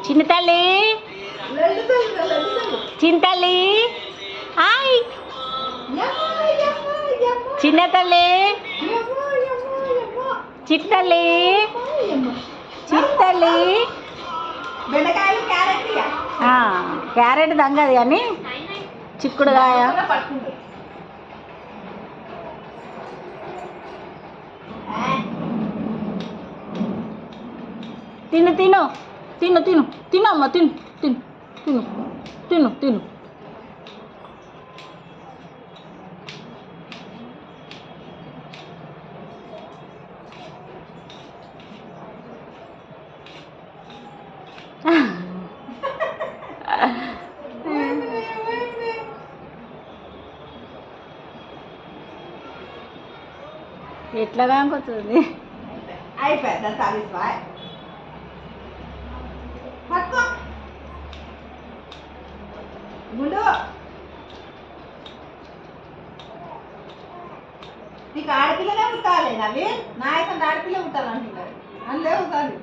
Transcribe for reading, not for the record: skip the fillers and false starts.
చిన్న తల్లి చిన్న తల్లి హాయ్ చిన్న తల్లి చిన్న తల్లి చిన్న తల్లి బెండకాయలు క్యారెట్ క్యారెట్ దంగది కానీ చిక్కుడుగాయ తిను తిను తిను తిను తినమ్మా తిను తిను తిను తిను తిను ఎట్లా కాకొచ్చుంది అయిపోయింది సాటిస్ఫై పట్టుకో గుండు నీకు ఆడపిల్లనే పుట్టాలి నవ్వి నా అయితే ఆడపిల్ల పుట్టాలంటున్నారు అందులో ఉంటుంది